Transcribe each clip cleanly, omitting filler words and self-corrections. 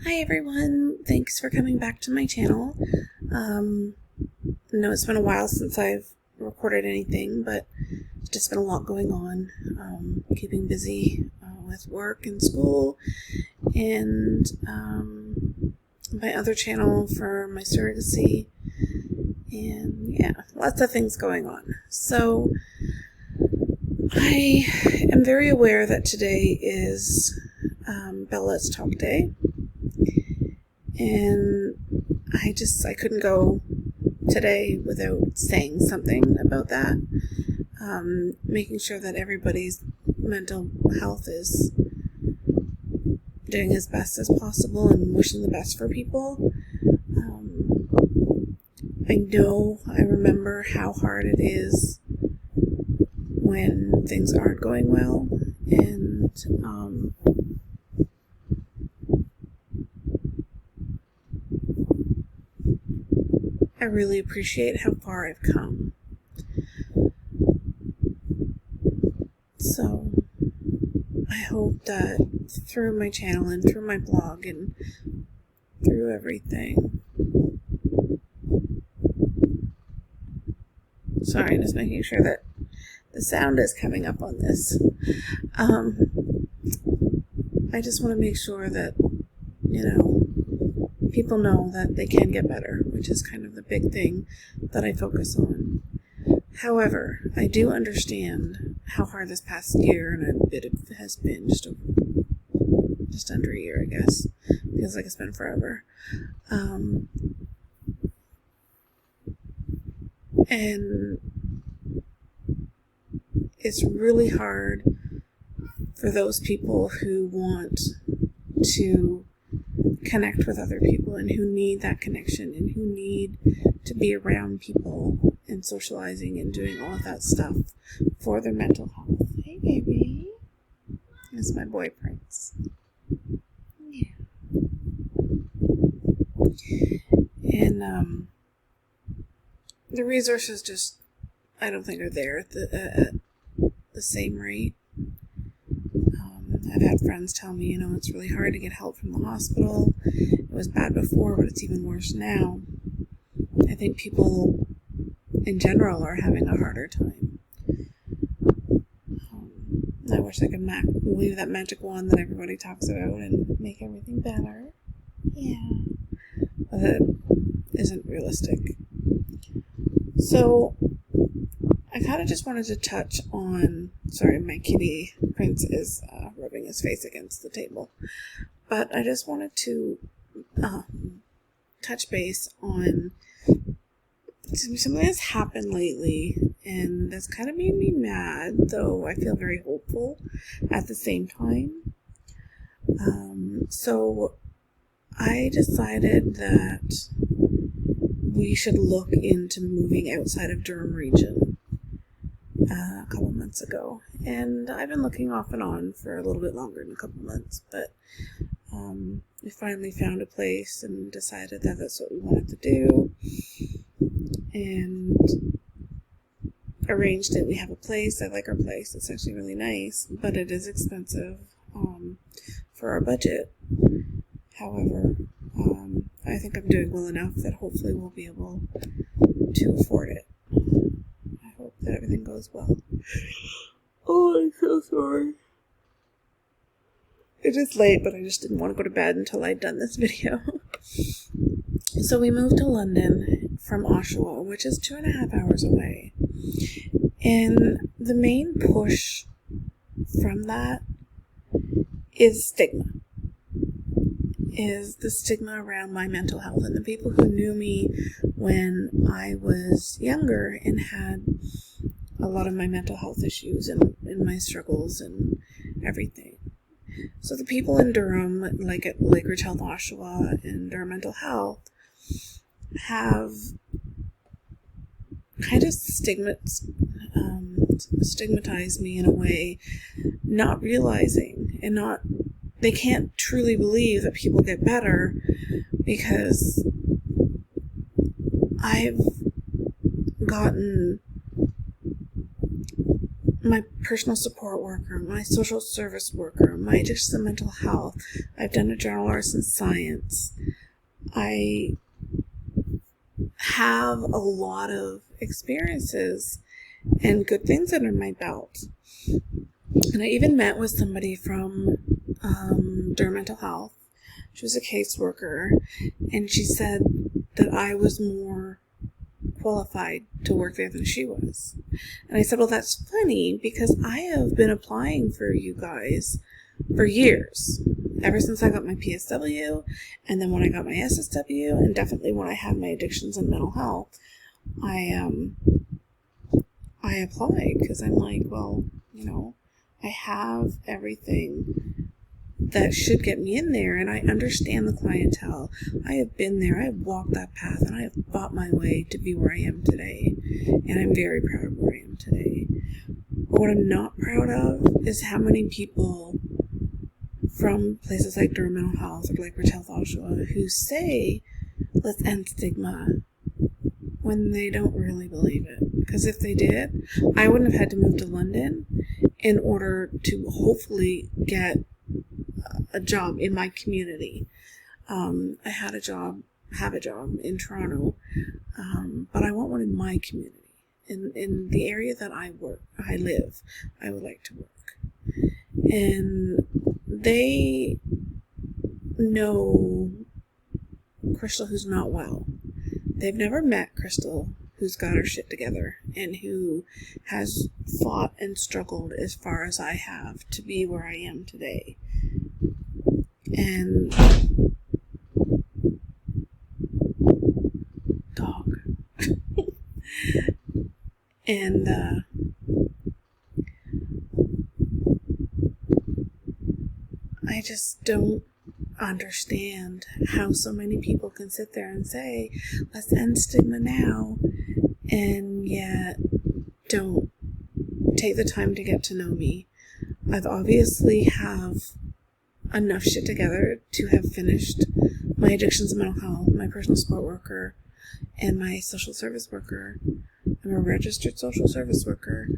Hi everyone, thanks for coming back to my channel. I know it's been a while since I've recorded anything, but it's just been a lot going on. Keeping busy with work and school, and my other channel for my surrogacy, and yeah, lots of things going on. So I am very aware that today is Bella's Talk Day. And I couldn't go today without saying something about that. Making sure that everybody's mental health is doing as best as possible and wishing the best for people. I remember how hard it is when things aren't going well, and I really appreciate how far I've come. So I hope that through my channel and through my blog and through everything. Sorry, just making sure that the sound is coming up on this. I just want to make sure that, people know that they can get better, which is kind of the big thing that I focus on. However, I do understand how hard this past year and a bit it has been, just under a year, I guess. Feels like it's been forever. And it's really hard for those people who want to connect with other people and who need that connection and who need to be around people and socializing and doing all of that stuff for their mental health. Hey, baby. This is my boy, Prince. Yeah. And the resources just, I don't think, are there at the same rate. I've had friends tell me, it's really hard to get help from the hospital. It was bad before, but it's even worse now. I think people in general are having a harder time. I wish I could wave that magic wand that everybody talks about and make everything better. Yeah. But that isn't realistic. So I kind of just wanted to touch on, sorry, my kitty Prince is rubbing his face against the table, but I just wanted to touch base on something that's happened lately, and that's kind of made me mad, though I feel very hopeful at the same time. So I decided that we should look into moving outside of Durham region a couple months ago, and I've been looking off and on for a little bit longer than a couple months, but we finally found a place and decided that that's what we wanted to do, and arranged it. We have a place. I like our place. It's actually really nice, but it is expensive for our budget. However, I think I'm doing well enough that hopefully we'll be able to afford it. I hope that everything goes well. Oh, I'm so sorry. It is late, but I just didn't want to go to bed until I'd done this video. So we moved to London from Oshawa, which is 2.5 hours away. And the main push from that is stigma. Is the stigma around my mental health, and the people who knew me when I was younger and had a lot of my mental health issues and my struggles and everything. So the people in Durham, like at Lakeridge Health Oshawa and Durham Mental Health, have kind of stigmatized me in a way, not realizing and they can't truly believe that people get better, because I've gotten my personal support worker, my social service worker, my addiction and mental health. I've done a general arts and science. I have a lot of experiences and good things under my belt. And I even met with somebody from Durham Mental Health. She was a caseworker, and she said that I was more qualified to work there than she was. And I said, well, that's funny, because I have been applying for you guys for years, ever since I got my PSW, and then when I got my SSW, and definitely when I had my addictions and mental health. I applied because I'm like, well, I have everything that should get me in there, and I understand the clientele. I have been there, I have walked that path, and I have fought my way to be where I am today, and I'm very proud of where I am today. What I'm not proud of is how many people from places like Durham Mental Health or like Health Oshawa who say, let's end stigma, when they don't really believe it. Because if they did, I wouldn't have had to move to London in order to hopefully get a job in my community. I have a job in Toronto, but I want one in my community. In the area that I live, I would like to work. And they know Crystal who's not well. They've never met Crystal who's got her shit together and who has fought and struggled as far as I have to be where I am today. And dog. And I just don't understand how so many people can sit there and say, let's end stigma now, and yet don't take the time to get to know me. I've obviously have enough shit together to have finished my addictions and mental health, my personal support worker, and my social service worker. I'm a registered social service worker,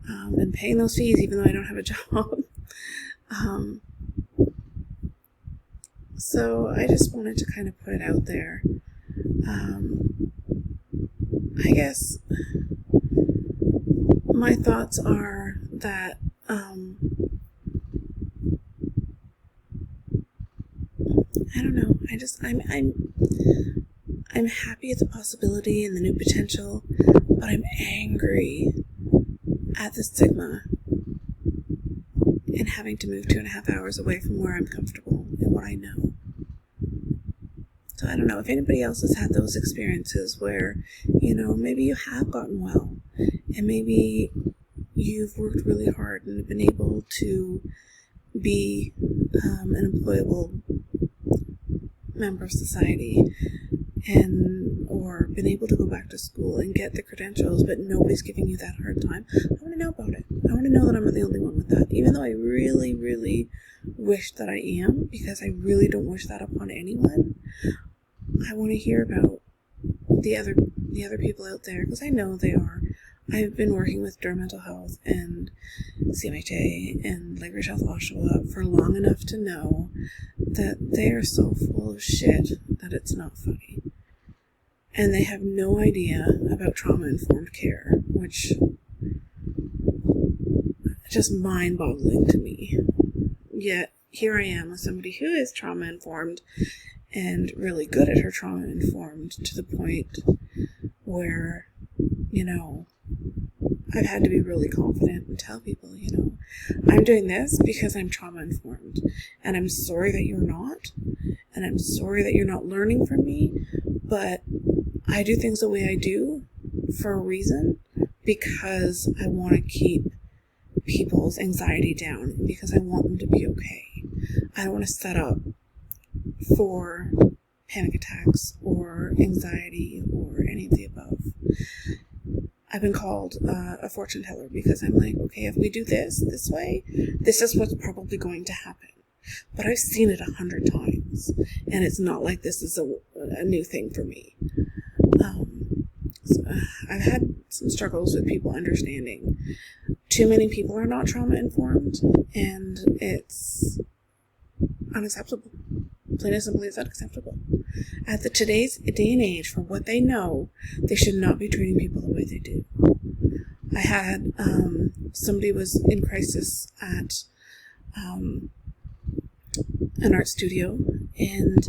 and paying those fees even though I don't have a job. So I just wanted to kind of put it out there. I guess my thoughts are that I don't know. I'm happy at the possibility and the new potential, but I'm angry at the stigma and having to move 2.5 hours away from where I'm comfortable and what I know. So I don't know if anybody else has had those experiences where, maybe you have gotten well and maybe you've worked really hard and been able to be an employable member of society or been able to go back to school and get the credentials, but nobody's giving you that hard time. I want to know about it. I want to know that I'm not the only one with that, even though I really, really wish that I am, because I really don't wish that upon anyone. I want to hear about the other people out there, because I know they are. I've been working with Durham Mental Health and CMHA and Health Oshawa for long enough to know that they are so full of shit that it's not funny. And they have no idea about trauma-informed care, which is just mind-boggling to me. Yet, here I am with somebody who is trauma-informed and really good at her trauma-informed, to the point where, I've had to be really confident and tell people, I'm doing this because I'm trauma-informed, and I'm sorry that you're not, and I'm sorry that you're not learning from me, but I do things the way I do for a reason, because I want to keep people's anxiety down, because I want them to be okay. I don't want to set up for panic attacks or anxiety or any of the above. I've been called a fortune teller because I'm like, okay, if we do this way, this is what's probably going to happen. But I've seen it 100 times, and it's not like this is a new thing for me. So, I've had some struggles with people understanding. Too many people are not trauma informed, and it's unacceptable. Plain and simply, it's unacceptable. At today's day and age, for what they know, they should not be treating people the way they do. I had somebody was in crisis at an art studio, and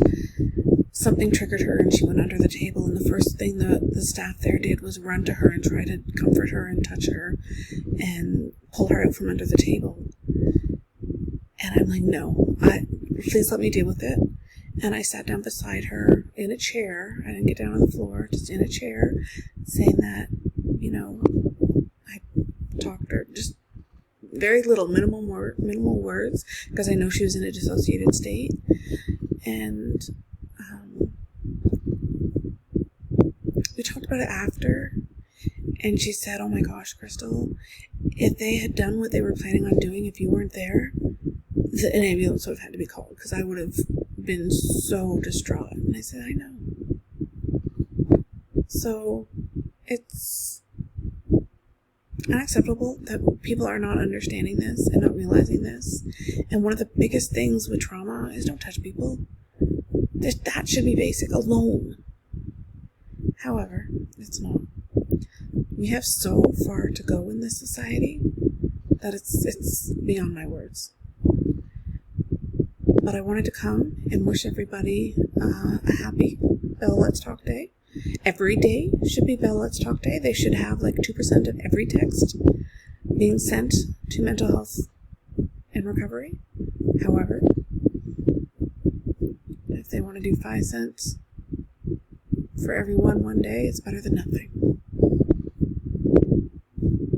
something triggered her, and she went under the table, and the first thing the staff there did was run to her and try to comfort her and touch her and pull her out from under the table. And I'm like, no, please let me deal with it. And I sat down beside her in a chair. I didn't get down on the floor, just in a chair, saying that, I talked to her just very little, minimal words, because I know she was in a dissociated state. And we talked about it after, and she said, oh my gosh, Crystal, if they had done what they were planning on doing, if you weren't there, an ambulance would have had to be called, because I would have been so distraught. And I said, I know. So it's unacceptable that people are not understanding this and not realizing this. And one of the biggest things with trauma is don't touch people. That should be basic alone. However, it's not. We have so far to go in this society that it's beyond my words. But I wanted to come and wish everybody a happy Bella Let's Talk Day. Every day should be Bella Let's Talk Day. They should have like 2% of every text being sent to mental health and recovery. However, if they want to do 5 cents for everyone one day, it's better than nothing.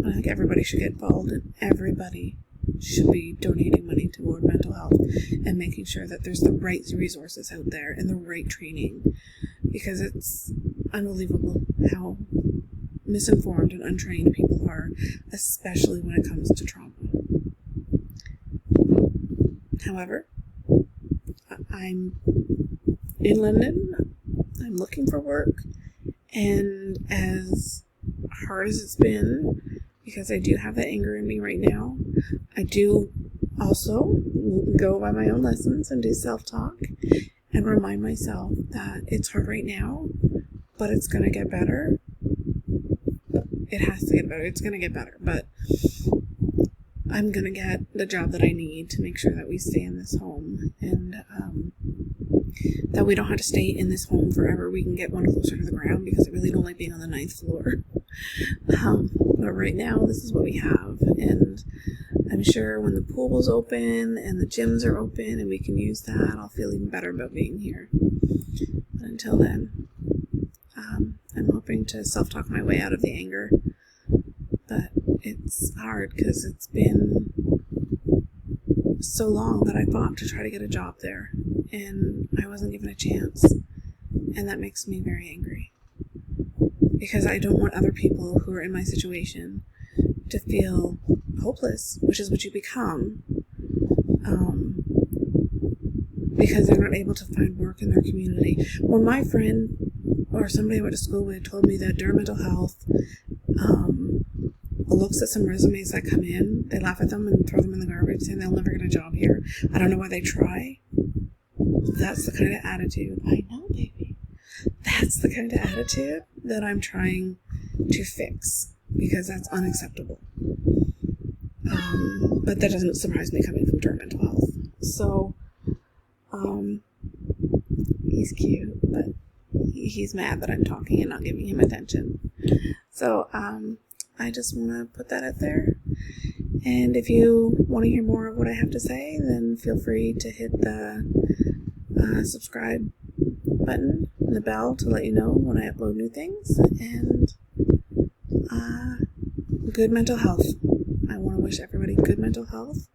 I think everybody should get involved, and everybody should be donating money toward mental health and making sure that there's the right resources out there and the right training, because it's unbelievable how misinformed and untrained people are, especially when it comes to trauma. However, I'm in London, I'm looking for work, and as hard as it's been, because I do have that anger in me right now, I do also go by my own lessons and do self-talk and remind myself that it's hard right now, but it's going to get better. It has to get better. It's going to get better, but I'm going to get the job that I need to make sure that we stay in this home, and that we don't have to stay in this home forever. We can get one closer to the ground, because I really don't like being on the 9th floor. But right now, this is what we have, and I'm sure when the pool is open and the gyms are open and we can use that, I'll feel even better about being here. But until then, I'm hoping to self-talk my way out of the anger, but it's hard because it's been so long that I fought to try to get a job there, and I wasn't given a chance, and that makes me very angry, because I don't want other people who are in my situation to feel hopeless, which is what you become, because they're not able to find work in their community. When my friend or somebody I went to school with told me that during mental health looks at some resumes that come in, they laugh at them and throw them in the garbage, saying they'll never get a job here. I don't know why they try. That's the kind of attitude. I know, baby. That's the kind of attitude that I'm trying to fix, because that's unacceptable. But that doesn't surprise me coming from Durham Mental Health. So, he's cute, but he's mad that I'm talking and not giving him attention. So, I just want to put that out there. And if you want to hear more of what I have to say, then feel free to hit the subscribe button and the bell to let you know when I upload new things. And good mental health. I want to wish everybody good mental health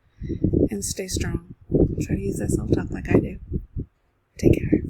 and stay strong. Try to use that self-talk like I do. Take care.